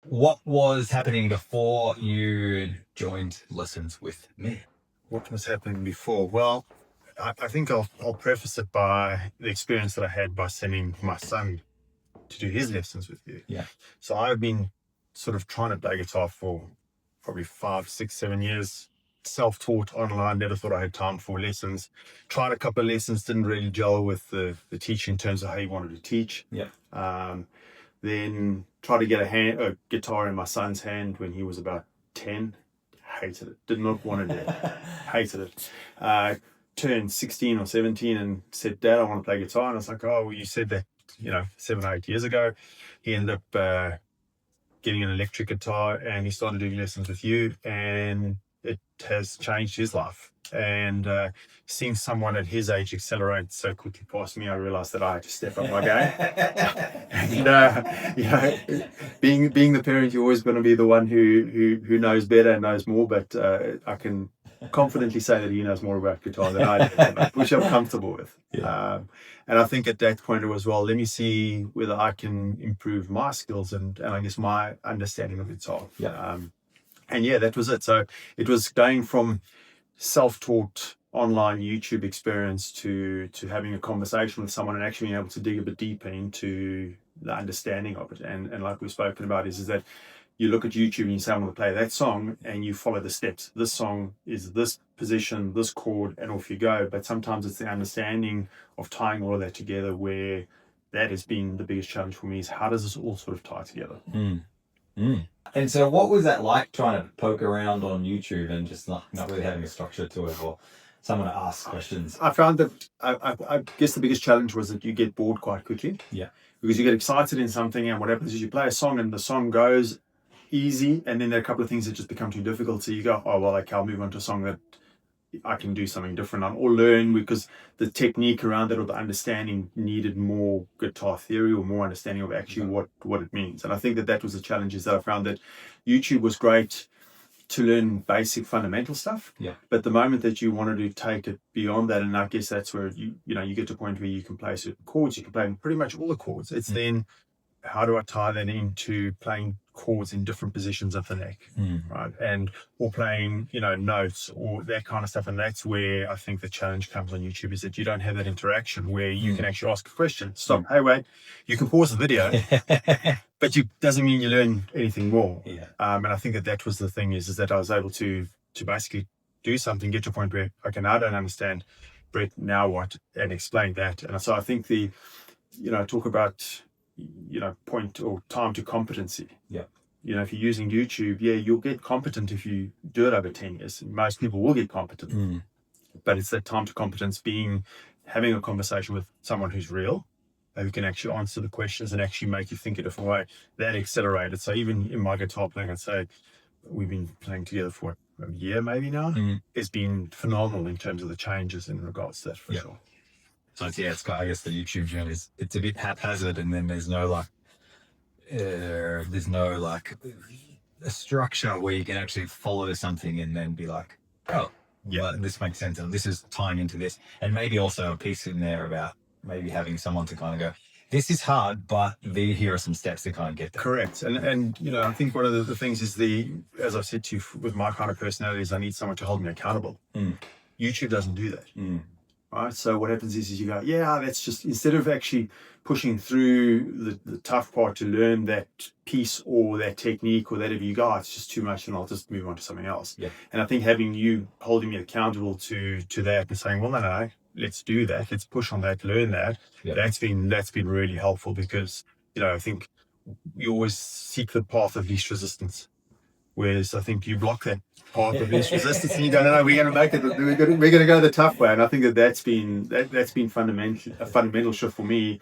What was happening before you joined lessons with me? What was happening before? Well, I think I'll preface it by the experience that I had by sending my son to do his lessons with you. Yeah. So I've been sort of trying to play guitar for probably 5, 6, 7 years. Self-taught online, never thought I had time for lessons. Tried a couple of lessons, didn't really gel with the teacher in terms of how he wanted to teach. Yeah. Then tried to get a guitar in my son's hand when he was about 10. Hated it. Did not want to do it. Hated it. Turned 16 or 17 and said, Dad, I want to play guitar. And I was like, oh, well, you said that, 7 or 8 years ago. He ended up getting an electric guitar and he started doing lessons with you, and it has changed his life. And seeing someone at his age accelerate so quickly past me, I realized that I had to step up my game. And being the parent, you're always going to be the one who knows better and knows more. But I can confidently say that he knows more about guitar than I do, which I'm comfortable with. Yeah. And I think at that point it was, well, let me see whether I can improve my skills and I guess my understanding of guitar. Yeah. And yeah, that was it. So it was going from self-taught online YouTube experience to having a conversation with someone and actually being able to dig a bit deeper into the understanding of it. And like we've spoken about is that you look at YouTube and you say, I want to play that song, and you follow the steps. This song is this position, this chord, and off you go. But sometimes it's the understanding of tying all of that together where that has been the biggest challenge for me, is how does this all sort of tie together? And so what was that like, trying to poke around on YouTube and just not really having a structure to it, or someone to ask questions? I found that I guess the biggest challenge was that you get bored quite quickly. Yeah. Because you get excited in something, and what happens is you play a song and the song goes easy, and then there are a couple of things that just become too difficult. So you go, oh, well, okay, I'll move on to a song that I can do something different on, or learn, because the technique around that or the understanding needed more guitar theory or more understanding of actually what it means. And I think that was the challenges that I found, that YouTube was great to learn basic fundamental stuff. Yeah. But the moment that you wanted to take it beyond that, and I guess that's where you get to a point where you can play certain chords, you can play pretty much all the chords. It's then, how do I tie that into playing chords in different positions of the neck, right? And or playing, notes or that kind of stuff. And that's where I think the challenge comes on YouTube, is that you don't have that interaction where you can actually ask a question. Stop. Hey, wait. You can pause the video, but doesn't mean you learn anything more. Yeah. And I think that was the thing, is that I was able to basically do something, get to a point where, okay, now I don't understand, Brett, now what? And explain that. And so I think talk about, point or time to competency. Yeah. If you're using YouTube, you'll get competent if you do it over 10 years. Most people will get competent. But it's that time to competence, having a conversation with someone who's real, who can actually answer the questions and actually make you think a different way. That accelerated. So even in my guitar playing, I'd say we've been playing together for a year maybe now. It's been phenomenal in terms of the changes in regards to that, for sure. So it's got, I guess the YouTube journey it's a bit haphazard, and then there's no a structure where you can actually follow something and then be like, oh, yeah, well, this makes sense, and this is tying into this. And maybe also a piece in there about maybe having someone to kind of go, this is hard, but here are some steps to kind of get there. Correct. And I think one of the things is as I've said to you, with my kind of personality, is I need someone to hold me accountable. YouTube doesn't do that. Right. So what happens is you go, that's just, instead of actually pushing through the tough part to learn that piece or that technique or that, if you go, it's just too much and I'll just move on to something else. Yeah. And I think having you holding me accountable to that and saying, well, no, let's do that. Let's push on that, learn that. Yeah. That's been really helpful, because, I think you always seek the path of least resistance. Whereas I think you block that path of least resistance and you go, no, we're going to make it. We're going to go the tough way. And I think that's been a fundamental shift for me,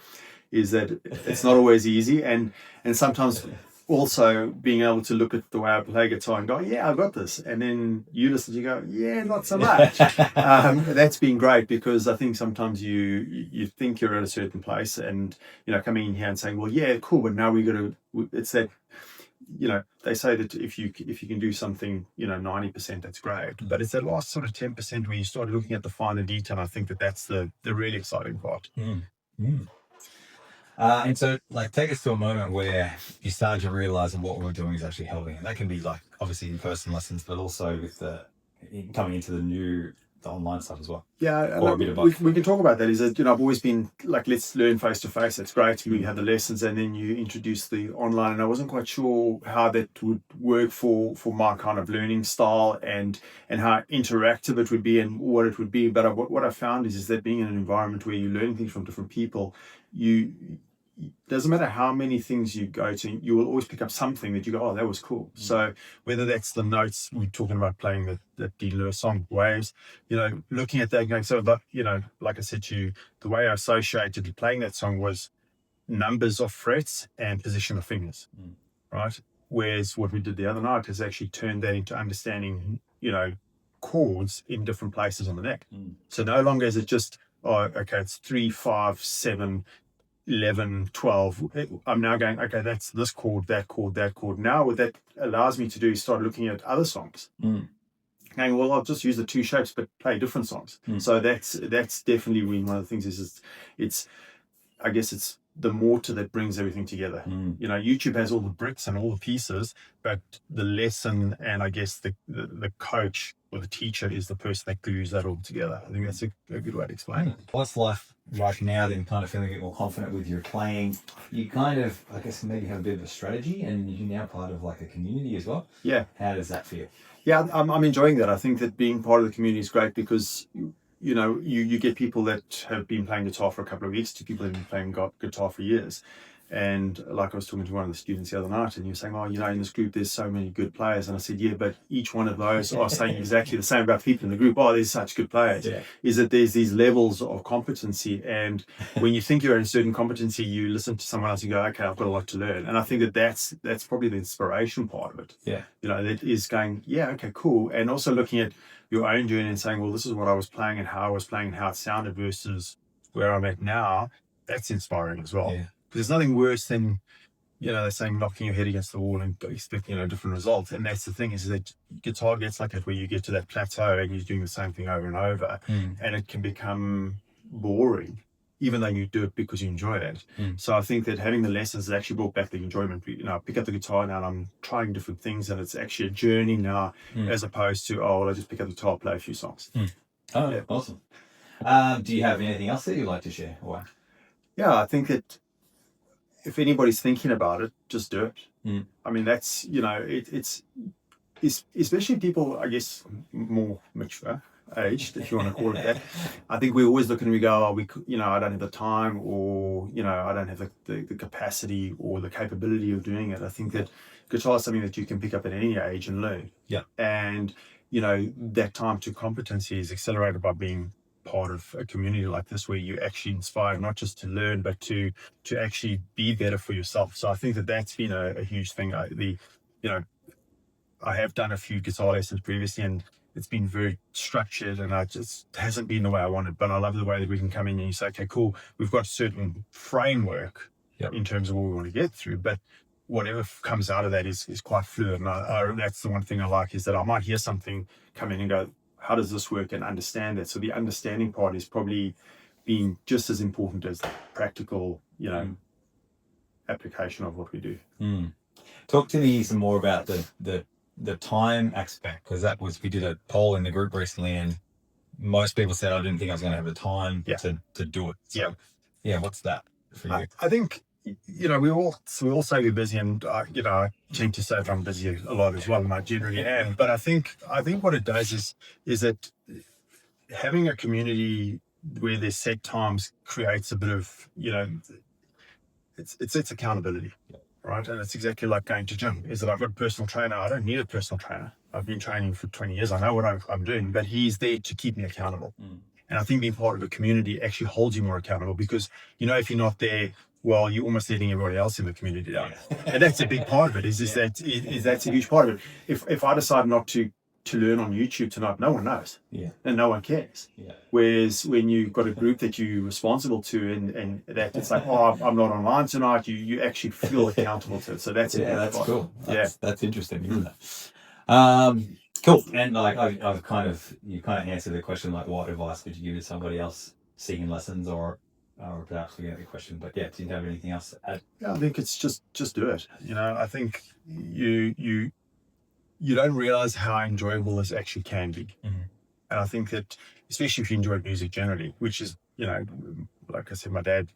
is that it's not always easy, and sometimes also being able to look at the way I play guitar and go, yeah, I've got this. And then you listen, you go, yeah, not so much. That's been great, because I think sometimes you think you're at a certain place, and coming in here and saying, well, yeah, cool, but now it's that. They say that if you can do something, 90%, that's great. But it's that last sort of 10% where you start looking at the finer detail. I think that's the really exciting part. And so, like, take us to a moment where you started to realize that what we were doing is actually helping. And that can be, like, obviously in-person lessons, but also with coming into the online stuff as well. Yeah, Or a bit of both. we can talk about that. Is that, I've always been like, let's learn face to face. That's great. We have the lessons, and then you introduce the online. And I wasn't quite sure how that would work for my kind of learning style, and how interactive it would be and what it would be. But what I found is that being in an environment where you're learning things from different people, doesn't matter how many things you go to, you will always pick up something that you go, oh, that was cool. So whether that's the notes, we're talking about playing the Dean Lewis song Waves, looking at that and going, so, but, like I said to you, the way I associated playing that song was numbers of frets and position of fingers, right? Whereas what we did the other night has actually turned that into understanding, chords in different places on the neck. So no longer is it just, oh, okay, it's 3, 5, 7, 11, 12. I'm now going, okay, that's this chord, that chord, that chord. Now what that allows me to do is start looking at other songs. Going, well, I'll just use the two shapes but play different songs. So that's definitely one of the things is it's I guess it's the mortar that brings everything together. YouTube has all the bricks and all the pieces, but the lesson and I guess the coach or the teacher is the person that glues that all together. I think that's a good way to explain it. What's life like now then, kind of feeling a bit more confident with your playing? You kind of, I guess, maybe have a bit of a strategy, and you're now part of like a community as well. Yeah. How does that feel? Yeah, I'm enjoying that. I think that being part of the community is great because you get people that have been playing guitar for a couple of weeks to people that have been playing guitar for years. And like I was talking to one of the students the other night, and you were saying, oh, in this group there's so many good players. And I said, yeah, but each one of those are saying exactly the same about people in the group. Oh, there's such good players. Yeah. Is that there's these levels of competency, and when you think you're in a certain competency, you listen to someone else and go, okay, I've got a lot to learn. And I think that's probably the inspiration part of it. Yeah. That is going, yeah, okay, cool. And also looking at your own journey and saying, well, this is what I was playing and how I was playing and how it sounded versus where I'm at now. That's inspiring as well. Yeah. There's nothing worse than, they're saying knocking your head against the wall and expecting, a different result. And that's the thing, is that guitar gets like it, where you get to that plateau and you're doing the same thing over and over, and it can become boring, even though you do it because you enjoy it. So I think that having the lessons has actually brought back the enjoyment. I pick up the guitar now and I'm trying different things, and it's actually a journey now, as opposed to, oh, well, I just pick up the guitar, play a few songs. Oh, yeah. Awesome. Do you have anything else that you'd like to share? Or? Yeah, I think that if anybody's thinking about it, just do it. I mean, that's, it's especially people, I guess, more mature aged, if you want to call it that. I think we always look and we go, oh, I don't have the time, or, I don't have the capacity or the capability of doing it. I think that guitar is something that you can pick up at any age and learn. Yeah. And, that time to competency is accelerated by being part of a community like this, where you actually inspire not just to learn but to actually be better for yourself. So I think that's been a huge thing. I have done a few guitar lessons previously, and it's been very structured, and it just hasn't been the way I wanted. But I love the way that we can come in and you say, okay, cool, we've got a certain framework in terms of what we want to get through, but whatever comes out of that is quite fluid. And that's the one thing I like, is that I might hear something come in and go, how does this work, and understand that. So the understanding part is probably being just as important as the practical, application of what we do. Talk to me some more about the time aspect, because we did a poll in the group recently, and most people said, I didn't think I was going to have the time to do it. So, what's that for you? I think, we all say we're busy, and I tend to say that I'm busy a lot as well, and I generally am. But I think what it does is that having a community where there's set times creates a bit of, it's accountability, right? And it's exactly like going to gym. Is that I've got a personal trainer. I don't need a personal trainer. I've been training for 20 years. I know what I'm doing, but he's there to keep me accountable. And I think being part of a community actually holds you more accountable, because, if you're not there, well, you're almost letting everybody else in the community down. And that's a big part of it, that's a huge part of it. If I decide not to learn on YouTube tonight, no one knows. And no one cares. Whereas when you've got a group that you're responsible to, and that it's like, oh, I'm not online tonight, you actually feel accountable to it. So that's cool. That's interesting, isn't it? Cool. And like you kind of answered the question, like, what advice would you give to somebody else seeking lessons, or or perhaps forget the question. But yeah, do you have anything else to add? Yeah, I think it's just do it. You know, I think you don't realize how enjoyable this actually can be. Mm-hmm. And I think that, especially if you enjoy music generally, which is, you know, like I said, my dad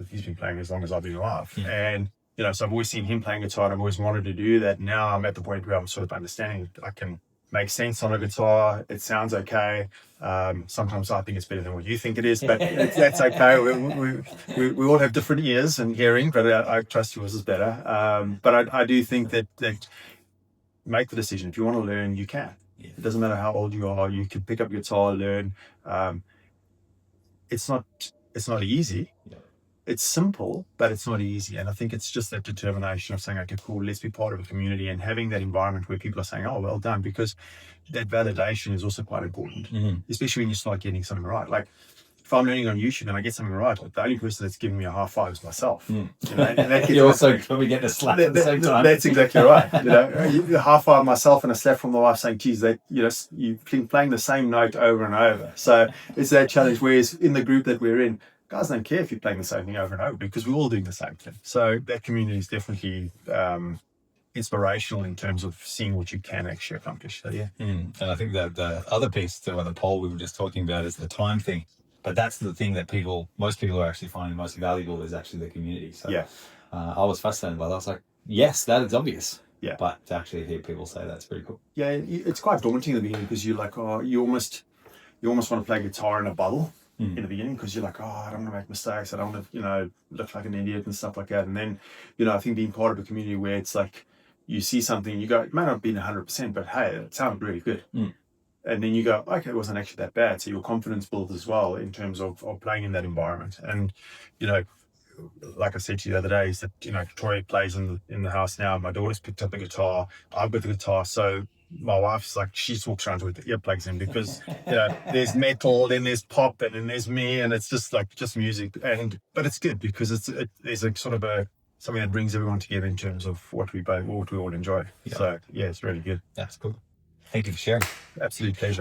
he's been playing as long as I've been alive. Yeah. And, you know, so I've always seen him playing guitar and I've always wanted to do that. Now I'm at the point where I'm sort of understanding I can make sense on a guitar. It sounds okay. Sometimes I think it's better than what you think it is, but that's okay. We all have different ears and hearing, but I trust yours is better. But I do think that make the decision. If you want to learn, you can. Yeah. It doesn't matter how old you are. You can pick up guitar, learn. It's not easy. Yeah. It's simple, but it's not easy. And I think it's just that determination of saying, okay, cool, let's be part of a community, and having that environment where people are saying, oh, well done, because that validation is also quite important, especially when you start getting something right. Like if I'm learning on YouTube and I get something right, like the only person that's giving me a high five is myself. You know, and that You also probably get a slap at the same time. That's exactly right. You know, you high five myself and a slap from the wife saying, geez, that, you know, you've been playing the same note over and over. So it's that challenge. Whereas in the group that we're in, guys don't care if you're playing the same thing over and over because we're all doing the same thing. So that community is definitely inspirational in terms of seeing what you can actually accomplish. So yeah. And I think that the other piece to the poll we were just talking about is the time thing. But that's the thing that most people are actually finding most valuable is actually the community. So yeah. I was fascinated by that. I was like, yes, that is obvious. Yeah. But to actually hear people say that's pretty cool. Yeah, it's quite daunting in the beginning because you're like, oh, you almost want to play guitar in a bubble in the beginning because you're like, oh, I don't want to make mistakes. I don't want to, you know, look like an idiot and stuff like that. And then, you know, I think being part of a community where it's like you see something, you go, it may not be 100%, but hey, it sounded really good. And then you go, okay, it wasn't actually that bad. So your confidence builds as well in terms of playing in that environment. And, you know, like I said to you the other day, is that, you know, Troy plays in the house now. My daughter's picked up the guitar. I've got the guitar. So my wife's like, she just walks around with the earplugs in because, you know, there's metal, then there's pop, and then there's me. And it's just like, just music. But it's good because there's a sort of something that brings everyone together in terms of what we all enjoy. Yeah. So yeah, it's really good. That's cool. Thank you for sharing. Absolute pleasure.